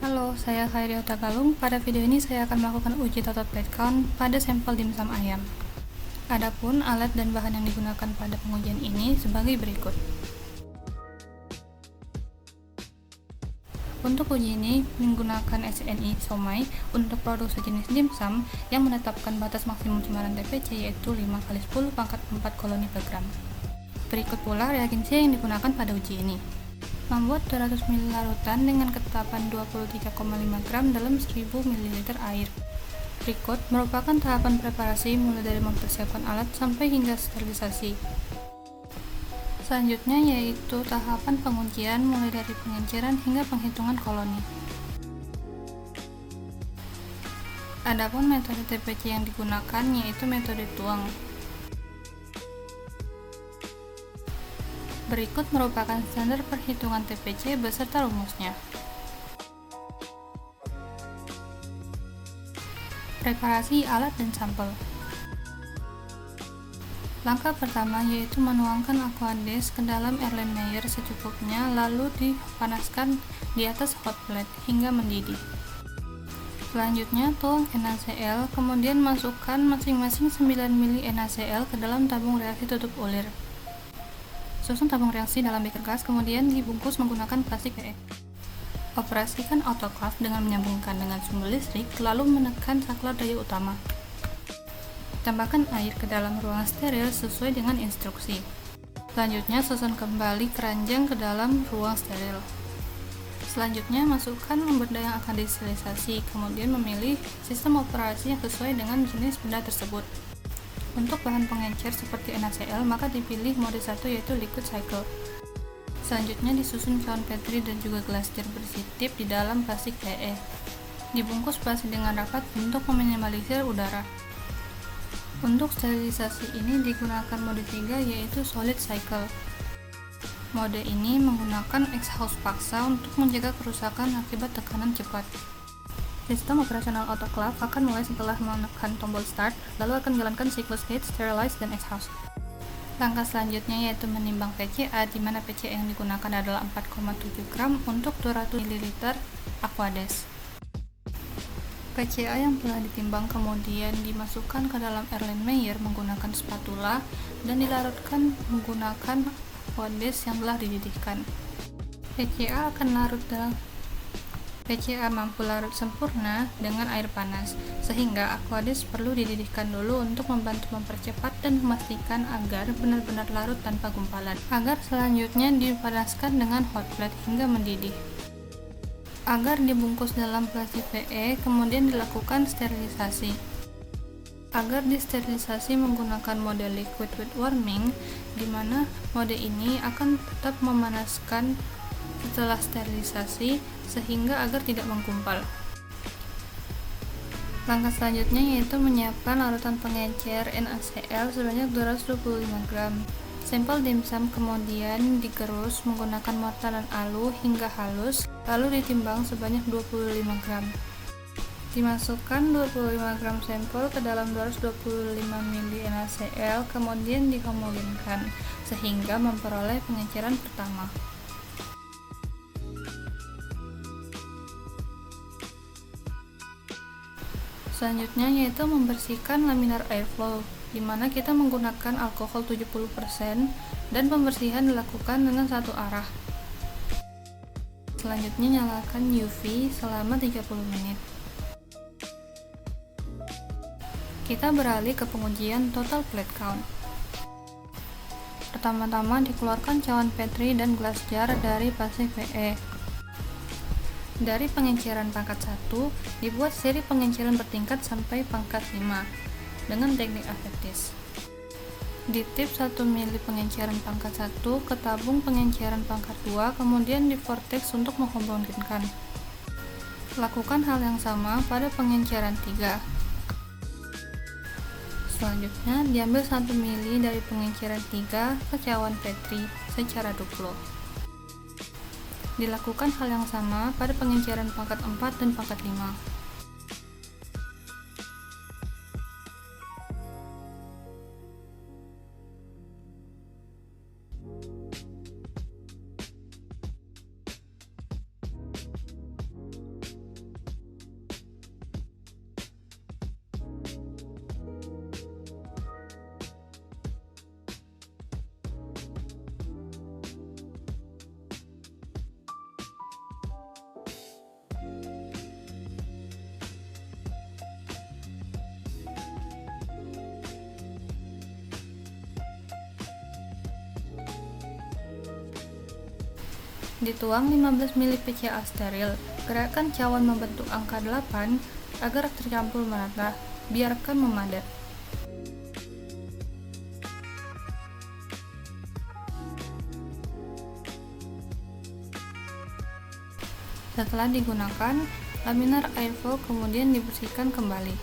Halo, saya Khairi Otagalung. Pada video ini saya akan melakukan uji total plate count pada sampel dimsum ayam. Adapun alat dan bahan yang digunakan pada pengujian ini sebagai berikut. Untuk uji ini menggunakan SNI Somai untuk produk sejenis dimsum yang menetapkan batas maksimum cemaran TPC yaitu 5×10⁴ koloni per gram. Berikut pula reagensi yang digunakan pada uji ini. Membuat 200 ml larutan dengan ketetapan 23,5 gram dalam 1000 ml air. Berikut merupakan tahapan preparasi mulai dari mempersiapkan alat sampai hingga sterilisasi. Selanjutnya yaitu tahapan pengujian mulai dari pengenceran hingga penghitungan koloni. Adapun metode TPC yang digunakan yaitu metode tuang. Berikut merupakan standar perhitungan TPC beserta rumusnya. Preparasi alat dan sampel. Langkah pertama yaitu menuangkan Aquades ke dalam Erlenmeyer secukupnya lalu dipanaskan di atas hot plate hingga mendidih. Selanjutnya tuang NaCl, kemudian masukkan masing-masing 9 ml NaCl ke dalam tabung reaksi tutup ulir. Susun tabung reaksi dalam beker gas, kemudian dibungkus menggunakan plastik PE. Operasikan autoclave dengan menyambungkan dengan sumber listrik, lalu menekan saklar daya utama. Tambahkan air ke dalam ruangan steril sesuai dengan instruksi. Selanjutnya susun kembali keranjang ke dalam ruang steril. Selanjutnya masukkan benda yang akan disterilisasi, kemudian memilih sistem operasi yang sesuai dengan jenis benda tersebut. Untuk bahan pengencer seperti NaCl, maka dipilih mode 1 yaitu liquid cycle. Selanjutnya disusun cawan Petri dan juga gelas jar berisi tip di dalam plastik PE. Dibungkus plastik dengan rapat untuk meminimalisir udara. Untuk sterilisasi ini digunakan mode 3 yaitu solid cycle. Mode ini menggunakan exhaust paksa untuk menjaga kerusakan akibat tekanan cepat. Sistem operasional autoclave akan mulai setelah menekan tombol start, lalu akan jalankan siklus heat, sterilize, dan exhaust. Langkah selanjutnya yaitu menimbang PCA, di mana PCA yang digunakan adalah 4,7 gram untuk 200 ml Aquades. PCA yang telah ditimbang kemudian dimasukkan ke dalam Erlenmeyer menggunakan spatula dan dilarutkan menggunakan Aquades yang telah dididihkan. PCA mampu larut sempurna dengan air panas, sehingga Aquades perlu dididihkan dulu untuk membantu mempercepat dan memastikan agar benar-benar larut tanpa gumpalan, agar selanjutnya dipanaskan dengan hot plate hingga mendidih. Agar dibungkus dalam plastik PE, kemudian dilakukan sterilisasi. Agar disterilisasi menggunakan mode liquid with warming, di mana mode ini akan tetap memanaskan setelah sterilisasi sehingga agar tidak menggumpal. Langkah selanjutnya yaitu menyiapkan larutan pengencer NaCl sebanyak 225 gram. Sampel dimsum kemudian digerus menggunakan mortar dan alu hingga halus, lalu ditimbang sebanyak 25 gram. Dimasukkan 25 gram sampel ke dalam 225 ml NaCl, kemudian dihomogenkan sehingga memperoleh pengenceran pertama. Selanjutnya yaitu membersihkan laminar airflow, di mana kita menggunakan alkohol 70% dan pembersihan dilakukan dengan satu arah. Selanjutnya nyalakan UV selama 30 menit. Kita beralih ke pengujian total plate count. Pertama-tama dikeluarkan cawan Petri dan gelas jar dari plastik PE. Dari pengenceran pangkat 1, dibuat seri pengenceran bertingkat sampai pangkat 5 dengan teknik Avetis. Di tip 1 mili pengenceran pangkat 1 ke tabung pengenceran pangkat 2, kemudian di vortex untuk menghomogenkan. Lakukan hal yang sama pada pengenceran 3. Selanjutnya, diambil 1 mili dari pengenceran 3 ke cawan Petri secara duplo. Dilakukan hal yang sama pada pengenceran pangkat 4 dan pangkat 5. dituang 15 ml PCA steril. Gerakkan cawan membentuk angka 8 agar tercampur merata. Biarkan memadat. Setelah digunakan, laminar airflow kemudian dibersihkan kembali.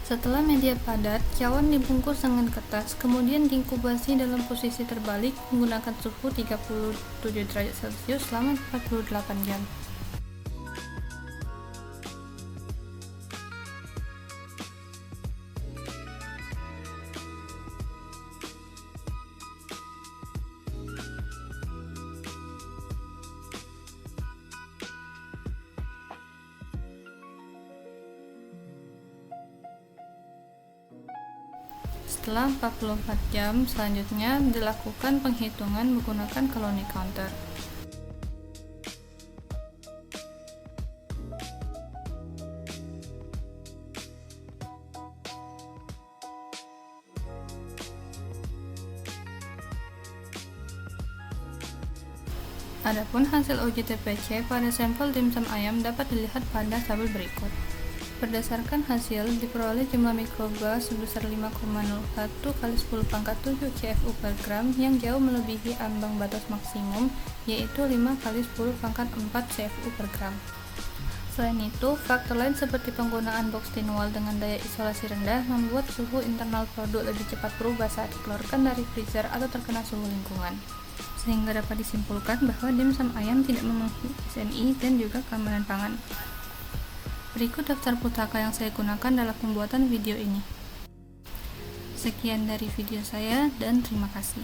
Setelah media padat, cawan dibungkus dengan kertas, kemudian diinkubasi dalam posisi terbalik menggunakan suhu 37 derajat Celcius selama 48 jam. Setelah 44 jam, selanjutnya dilakukan penghitungan menggunakan colony counter. Adapun hasil uji TPC pada sampel dimsum ayam dapat dilihat pada tabel berikut. Berdasarkan hasil, diperoleh jumlah mikroba sebesar 5,01 kali 10 pangkat 7 CFU per gram yang jauh melebihi ambang batas maksimum, yaitu 5 kali 10 pangkat 4 CFU per gram. Selain itu, faktor lain seperti penggunaan box thin wall dengan daya isolasi rendah membuat suhu internal produk lebih cepat berubah saat dikeluarkan dari freezer atau terkena suhu lingkungan. Sehingga dapat disimpulkan bahwa dimsum ayam tidak memenuhi SNI dan juga keamanan pangan. Berikut daftar pustaka yang saya gunakan dalam pembuatan video ini. Sekian dari video saya dan terima kasih.